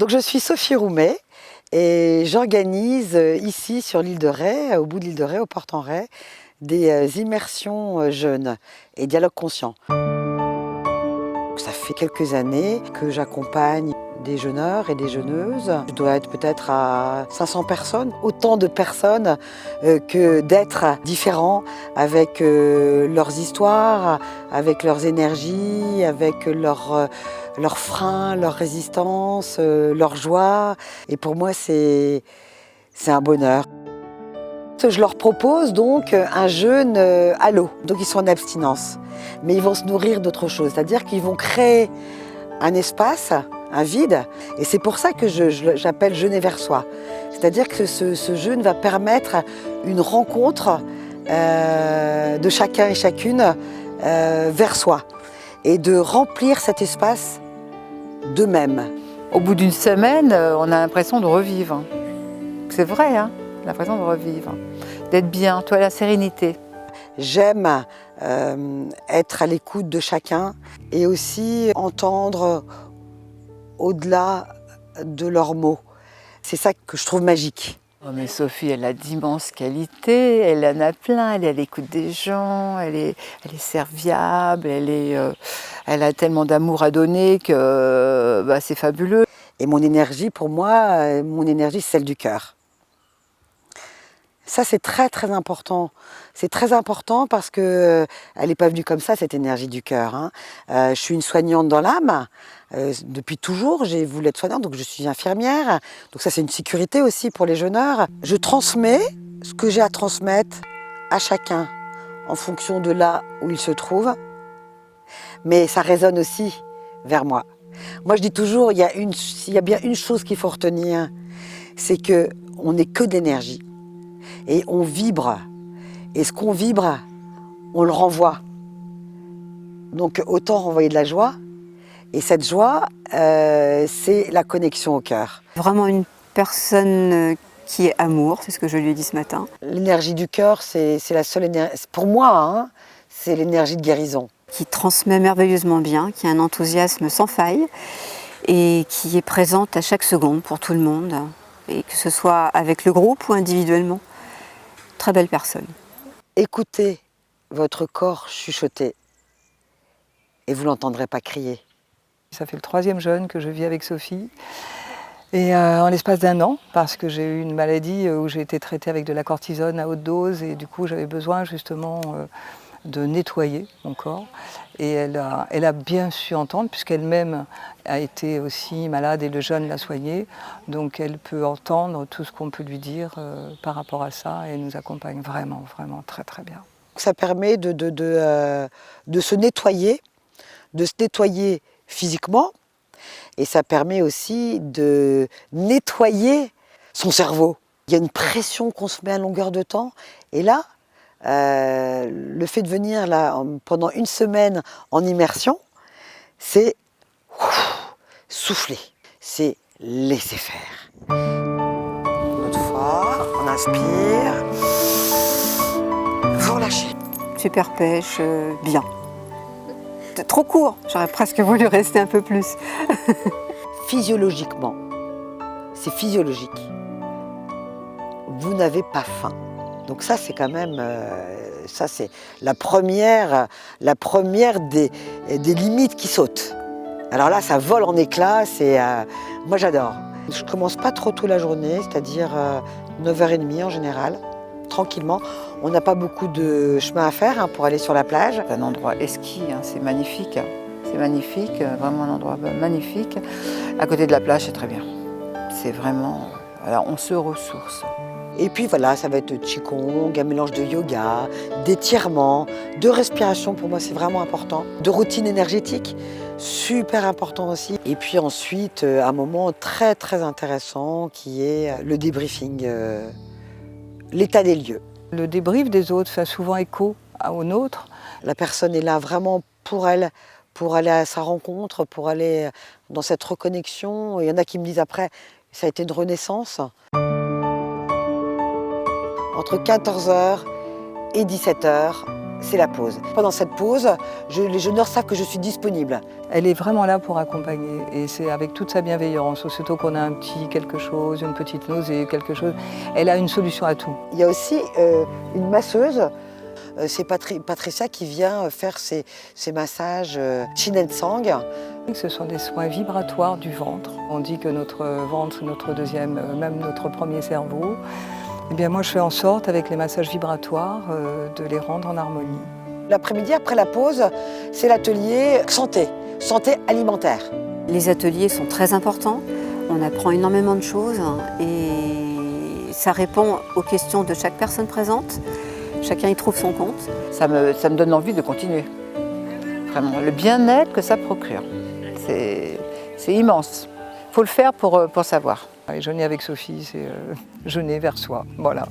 Donc je suis Sophie Roumet et j'organise ici sur l'île de Ré, au bout de l'île de Ré, au Port-en-Ré, des immersions jeunes et dialogue conscient. Ça fait quelques années que j'accompagne des jeûneurs et des jeûneuses. Je dois être peut-être à 500 personnes, autant de personnes que d'êtres différents avec leurs histoires, avec leurs énergies, avec leurs freins, leurs résistances, leurs joies. Et pour moi, c'est un bonheur. Je leur propose donc un jeûne à l'eau. Donc ils sont en abstinence, mais ils vont se nourrir d'autre chose. C'est-à-dire qu'ils vont créer un espace, un vide. Et c'est pour ça que j'appelle jeûner vers soi. C'est-à-dire que ce jeûne va permettre une rencontre de chacun et chacune vers soi. Et de remplir cet espace d'eux-mêmes. Au bout d'une semaine, on a l'impression de revivre. C'est vrai, hein, l'impression de revivre. D'être bien, toi, la sérénité. J'aime être à l'écoute de chacun et aussi entendre au-delà de leurs mots. C'est ça que je trouve magique. Oh, mais Sophie, elle a d'immenses qualités, elle en a plein, elle est à l'écoute des gens, elle est serviable, elle a tellement d'amour à donner que c'est fabuleux. Et mon énergie, pour moi, mon énergie, c'est celle du cœur. Ça, c'est très très important. C'est très important parce que elle n'est pas venue comme ça, cette énergie du cœur. Hein. Je suis une soignante dans l'âme. Depuis toujours, j'ai voulu être soignante, donc je suis infirmière. Donc ça, c'est une sécurité aussi pour les jeûneurs. Je transmets ce que j'ai à transmettre à chacun en fonction de là où il se trouve. Mais ça résonne aussi vers moi. Moi, je dis toujours, il y a bien une chose qu'il faut retenir, c'est qu'on n'est que d'énergie. Et on vibre. Et ce qu'on vibre, on le renvoie. Donc autant renvoyer de la joie. Et cette joie, c'est la connexion au cœur. Vraiment une personne qui est amour, c'est ce que je lui ai dit ce matin. L'énergie du cœur, c'est la seule énergie. Pour moi, hein, c'est l'énergie de guérison. Qui transmet merveilleusement bien, qui a un enthousiasme sans faille et qui est présente à chaque seconde pour tout le monde. Et que ce soit avec le groupe ou individuellement. Très belle personne. Écoutez votre corps chuchoter et vous ne l'entendrez pas crier. Ça fait le 3e jeûne que je vis avec Sophie. Et en l'espace d'1 an, parce que j'ai eu une maladie où j'ai été traitée avec de la cortisone à haute dose et du coup j'avais besoin justement de nettoyer mon corps. Et elle a bien su entendre, puisqu'elle-même a été aussi malade et le jeûne l'a soignée. Donc elle peut entendre tout ce qu'on peut lui dire par rapport à ça et elle nous accompagne vraiment, vraiment très très bien. Ça permet de se nettoyer physiquement et ça permet aussi de nettoyer son cerveau. Il y a une pression qu'on se met à longueur de temps et là, le fait de venir là, pendant une semaine en immersion, c'est souffler, c'est laisser faire. Une autre fois, on inspire, vous relâchez. Super pêche, bien. C'est trop court, j'aurais presque voulu rester un peu plus. Physiologiquement, c'est physiologique. Vous n'avez pas faim. Donc ça, c'est quand même, ça c'est la première des limites qui sautent. Alors là, ça vole en éclats, moi j'adore. Je commence pas trop tôt la journée, c'est-à-dire 9h30 en général, tranquillement. On n'a pas beaucoup de chemin à faire hein, pour aller sur la plage. C'est un endroit esquis, hein, c'est magnifique. C'est magnifique, vraiment un endroit magnifique. À côté de la plage, c'est très bien. C'est vraiment, alors on se ressource. Et puis voilà, ça va être qigong, un mélange de yoga, d'étirement, de respiration, pour moi c'est vraiment important, de routine énergétique, super important aussi. Et puis ensuite, un moment très très intéressant qui est le débriefing, l'état des lieux. Le débrief des autres fait souvent écho au nôtre. La personne est là vraiment pour elle, pour aller à sa rencontre, pour aller dans cette reconnexion. Il y en a qui me disent après, ça a été une renaissance. Entre 14h et 17h, c'est la pause. Pendant cette pause, les jeûneurs savent que je suis disponible. Elle est vraiment là pour accompagner et c'est avec toute sa bienveillance, aussitôt qu'on a un petit quelque chose, une petite nausée, quelque chose, elle a une solution à tout. Il y a aussi une masseuse, c'est Patricia qui vient faire ces massages Chin and Sang. Ce sont des soins vibratoires du ventre. On dit que notre ventre, notre deuxième, même notre premier cerveau. Eh bien moi je fais en sorte, avec les massages vibratoires, de les rendre en harmonie. L'après-midi, après la pause, c'est l'atelier santé alimentaire. Les ateliers sont très importants, on apprend énormément de choses et ça répond aux questions de chaque personne présente. Chacun y trouve son compte. Ça me donne envie de continuer. Vraiment, le bien-être que ça procure, c'est immense. Il faut le faire pour savoir. Et jeûner avec Sophie, c'est jeûner vers soi, voilà.